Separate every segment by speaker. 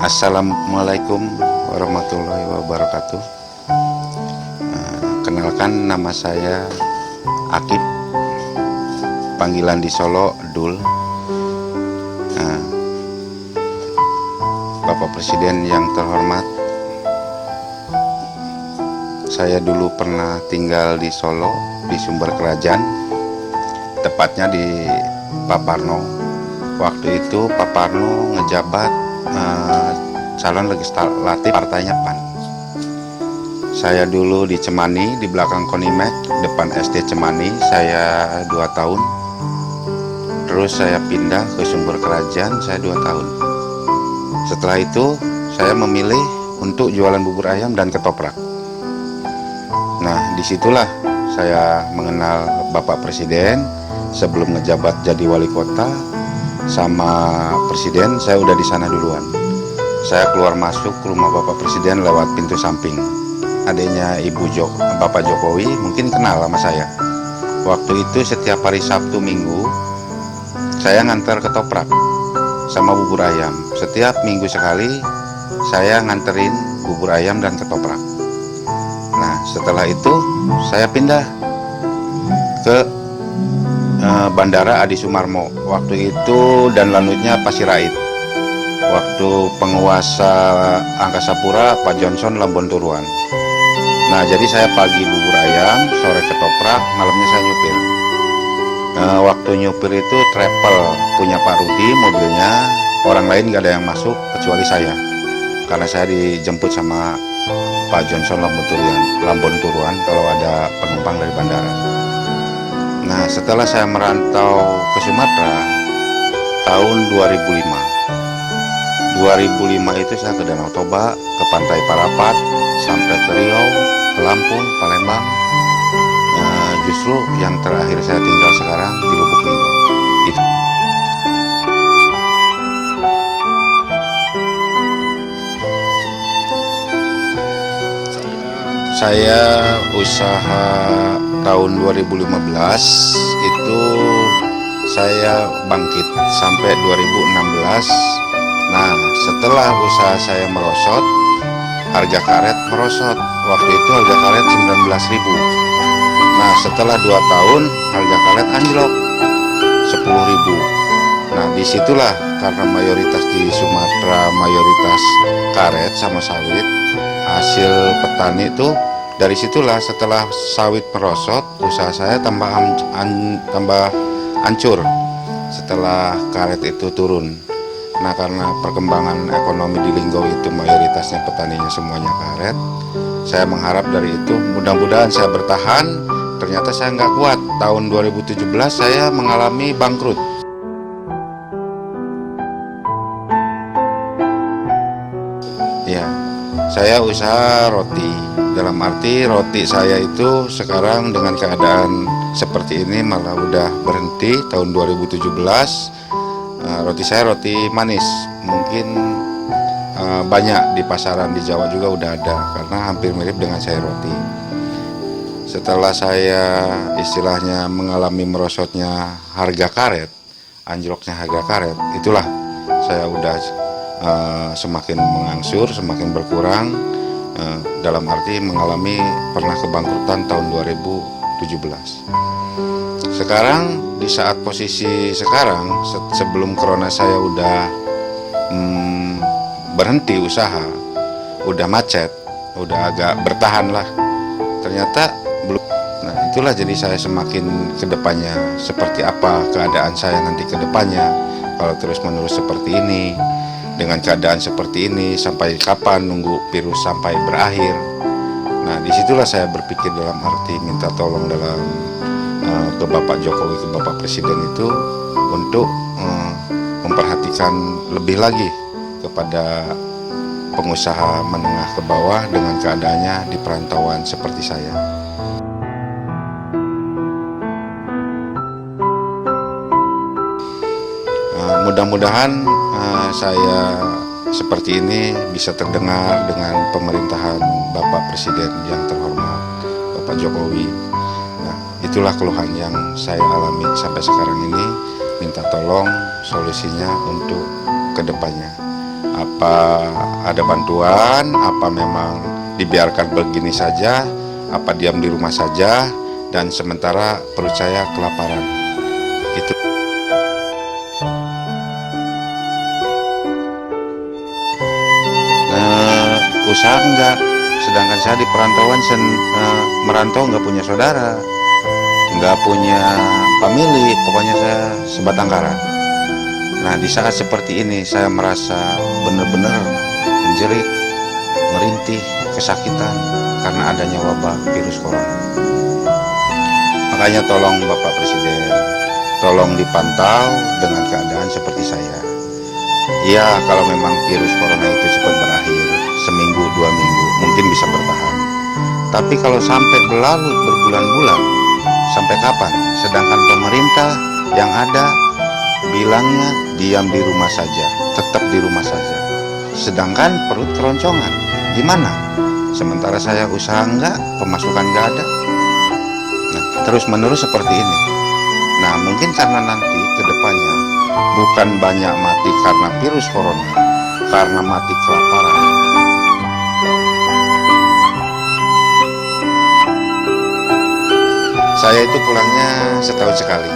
Speaker 1: Assalamualaikum warahmatullahi wabarakatuh. Kenalkan, nama saya Akib, panggilan di Solo Dul. Bapak Presiden yang terhormat, saya dulu pernah tinggal di Solo, di Sumber Kerajaan, tepatnya di Pak Parno. Waktu itu Pak Parno ngejabat calon legislatif partainya PAN. Saya dulu di Cemani, di belakang Konimek, depan SD Cemani, saya 2 tahun. Terus saya pindah ke Sumber Kerajaan, saya 2 tahun. Setelah itu saya memilih untuk jualan bubur ayam dan ketoprak. Nah, disitulah saya mengenal Bapak Presiden. Sebelum ngejabat jadi wali kota sama Presiden, saya udah di sana duluan. Saya keluar masuk ke rumah Bapak Presiden lewat pintu samping. Adanya Bapak Jokowi mungkin kenal sama saya. Waktu itu setiap hari Sabtu Minggu saya nganter ketoprak sama bubur ayam. Setiap minggu sekali saya nganterin bubur ayam dan ketoprak. Nah, setelah itu saya pindah ke Bandara Adi Sumarmo. Waktu itu dan lanutnya Pasirait. Waktu penguasa Angkasa Pura Pak Johnson Lambon Turuan. Nah, jadi saya pagi bubur ayam, sore ketoprak, malamnya saya nyupir. Waktu nyupir itu travel punya Pak Rudi, mobilnya orang lain gak ada yang masuk kecuali saya, karena saya dijemput sama Pak Johnson Lambon Turuan kalau ada penumpang dari bandara. Nah, setelah saya merantau ke Sumatera tahun 2005 itu saya ke Danau Toba, ke Pantai Parapat, sampai ke Riau, ke Lampung, Palembang. Justru yang terakhir saya tinggal sekarang di Lubuk Linggau. Itu. Saya usaha tahun 2015 itu saya bangkit sampai 2016. Nah, setelah usaha saya merosot, harga karet merosot. Waktu itu harga karet 19.000. Nah, setelah 2 tahun harga karet anjlok 10.000. Nah, disitulah karena mayoritas di Sumatera mayoritas karet sama sawit, hasil petani itu dari situlah setelah sawit merosot, usaha saya tambah hancur setelah karet itu turun. Nah, karena perkembangan ekonomi di Linggau itu mayoritasnya petaninya semuanya karet, saya mengharap dari itu mudah-mudahan saya bertahan. Ternyata saya nggak kuat. Tahun 2017 saya mengalami bangkrut. Ya, saya usaha roti. Dalam arti roti saya itu sekarang dengan keadaan seperti ini malah udah berhenti tahun 2017. Roti saya roti manis. Mungkin banyak di pasaran di Jawa juga udah ada karena hampir mirip dengan saya roti. Setelah saya istilahnya mengalami merosotnya harga karet, anjloknya harga karet, itulah saya udah semakin mengangsur, semakin berkurang, dalam arti mengalami pernah kebangkrutan tahun 2017. Sekarang di saat posisi sekarang, sebelum corona saya udah berhenti usaha, udah macet, udah agak bertahan lah. Ternyata belum. Nah, itulah jadi saya semakin kedepannya seperti apa keadaan saya nanti kedepannya kalau terus menerus seperti ini, dengan keadaan seperti ini sampai kapan, nunggu virus sampai berakhir. Nah, disitulah saya berpikir dalam arti minta tolong ke Bapak Jokowi, ke Bapak Presiden itu untuk memperhatikan lebih lagi kepada pengusaha menengah ke bawah dengan keadaannya di perantauan seperti saya. Mudah-mudahan saya seperti ini bisa terdengar dengan pemerintahan Bapak Presiden yang terhormat, Bapak Jokowi. Nah, itulah keluhan yang saya alami sampai sekarang ini. Minta tolong solusinya untuk kedepannya. Apa ada bantuan, apa memang dibiarkan begini saja, apa diam di rumah saja, dan sementara perut saya kelaparan. Itu. Usaha enggak, sedangkan saya di perantauan merantau nggak punya saudara, nggak punya famili, pokoknya saya sebatang kara. Nah, di saat seperti ini saya merasa benar-benar menjerit, merintih, kesakitan karena adanya wabah virus corona. Makanya tolong Bapak Presiden, tolong dipantau dengan keadaan seperti saya. Ya, kalau memang virus corona itu cepat berakhir, seminggu, 2 minggu, mungkin bisa bertahan. Tapi kalau sampai berlarut berbulan-bulan, sampai kapan? Sedangkan pemerintah yang ada bilangnya diam di rumah saja, tetap di rumah saja. Sedangkan perut keroncongan, gimana? Sementara saya usaha enggak, pemasukan enggak ada. Nah, terus-menerus seperti ini. Nah, mungkin karena nanti ke depannya bukan banyak mati karena virus corona, karena mati kelaparan. Saya itu pulangnya setahun sekali.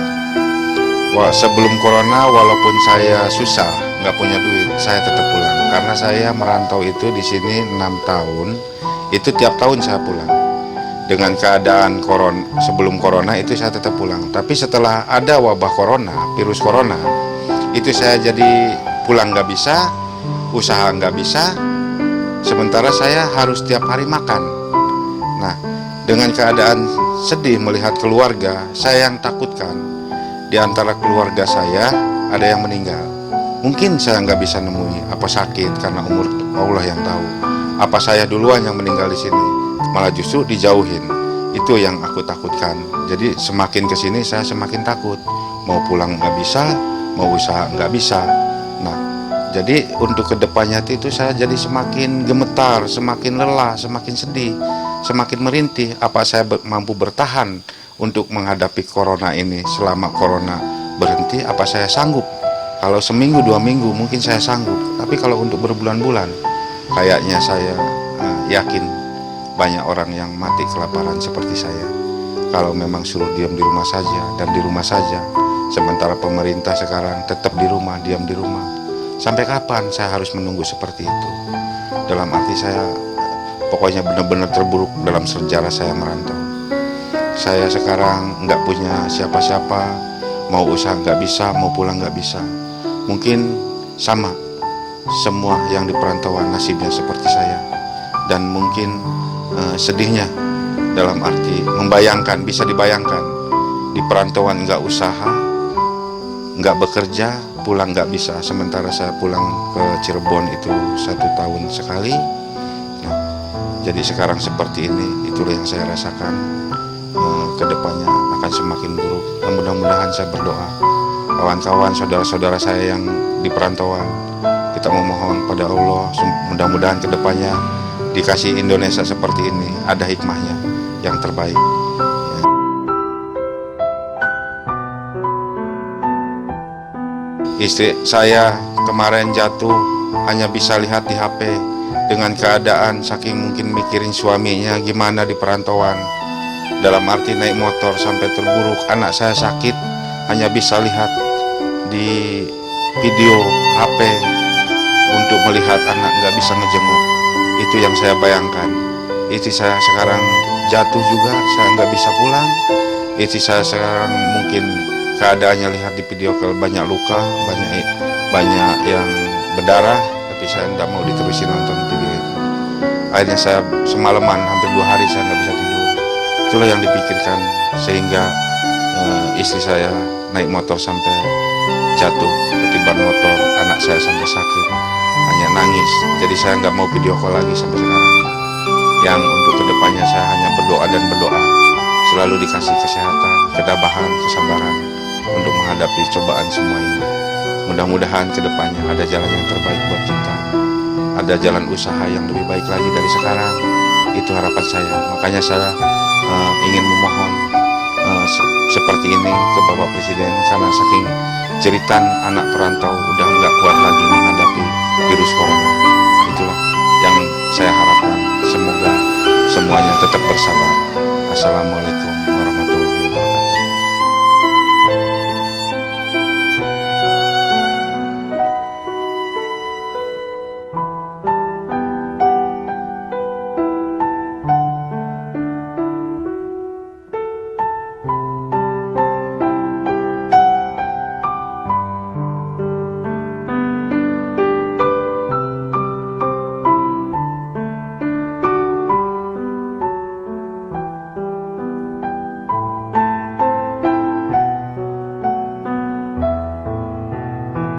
Speaker 1: Wah, sebelum corona walaupun saya susah, nggak punya duit, saya tetap pulang. Karena saya merantau itu di sini 6 tahun, itu tiap tahun saya pulang. Dengan keadaan sebelum corona itu saya tetap pulang. Tapi setelah ada wabah corona, virus corona, itu saya jadi pulang nggak bisa, usaha nggak bisa, sementara saya harus tiap hari makan. Nah, dengan keadaan sedih melihat keluarga, saya yang takutkan. Di antara keluarga saya ada yang meninggal. Mungkin saya nggak bisa nemui, apa sakit karena umur Allah yang tahu. Apa saya duluan yang meninggal di sini, malah justru dijauhin. Itu yang aku takutkan. Jadi semakin kesini saya semakin takut. Mau pulang nggak bisa, mau usaha nggak bisa. Nah, jadi untuk kedepannya itu saya jadi semakin gemetar, semakin lelah, semakin sedih, semakin merintih. Apa saya mampu bertahan untuk menghadapi corona ini selama corona berhenti? Apa saya sanggup? Kalau seminggu 2 minggu mungkin saya sanggup, tapi kalau untuk berbulan-bulan kayaknya saya yakin banyak orang yang mati kelaparan seperti saya. Kalau memang suruh diam di rumah saja dan di rumah saja, sementara pemerintah sekarang tetap di rumah, diam di rumah. Sampai kapan saya harus menunggu seperti itu? Dalam arti saya pokoknya benar-benar terburuk dalam sejarah saya merantau. Saya sekarang nggak punya siapa-siapa, mau usaha nggak bisa, mau pulang nggak bisa. Mungkin sama semua yang di perantauan nasibnya seperti saya. Dan mungkin sedihnya dalam arti membayangkan, bisa dibayangkan di perantauan nggak usaha, nggak bekerja, pulang nggak bisa. Sementara saya pulang ke Cirebon itu 1 tahun sekali. Nah, jadi sekarang seperti ini, itulah yang saya rasakan. Kedepannya akan semakin buruk. Mudah-mudahan saya berdoa, kawan-kawan, saudara-saudara saya yang di perantauan, kita memohon pada Allah, mudah-mudahan kedepannya dikasih Indonesia seperti ini, ada hikmahnya yang terbaik. Istri saya kemarin jatuh, hanya bisa lihat di HP, dengan keadaan saking mungkin mikirin suaminya gimana di perantauan. Dalam arti naik motor sampai terburuk, anak saya sakit, hanya bisa lihat di video HP untuk melihat anak, nggak bisa ngejenguk. Itu yang saya bayangkan. Istri saya sekarang jatuh juga, saya nggak bisa pulang. Istri saya sekarang mungkin keadaannya lihat di video kalau banyak luka, banyak yang berdarah, tapi saya nggak mau diterusin nonton video itu. Akhirnya saya semalaman hampir 2 hari saya nggak bisa tidur. Itulah yang dipikirkan sehingga istri saya naik motor sampai jatuh, ketiban motor, anak saya sampai sakit, hanya nangis. Jadi saya nggak mau video call lagi sampai sekarang. Yang untuk kedepannya saya hanya berdoa dan berdoa, selalu dikasih kesehatan, ketabahan, kesabaran untuk menghadapi cobaan semua ini. Mudah-mudahan kedepannya ada jalan yang terbaik buat kita, ada jalan usaha yang lebih baik lagi dari sekarang. Itu harapan saya. Makanya saya ingin memohon seperti ini ke Bapak Presiden, karena saking jeritan anak perantau udah nggak kuat lagi menghadapi virus corona. Itulah yang saya harapkan. Semoga semuanya tetap bersabar. Assalamualaikum.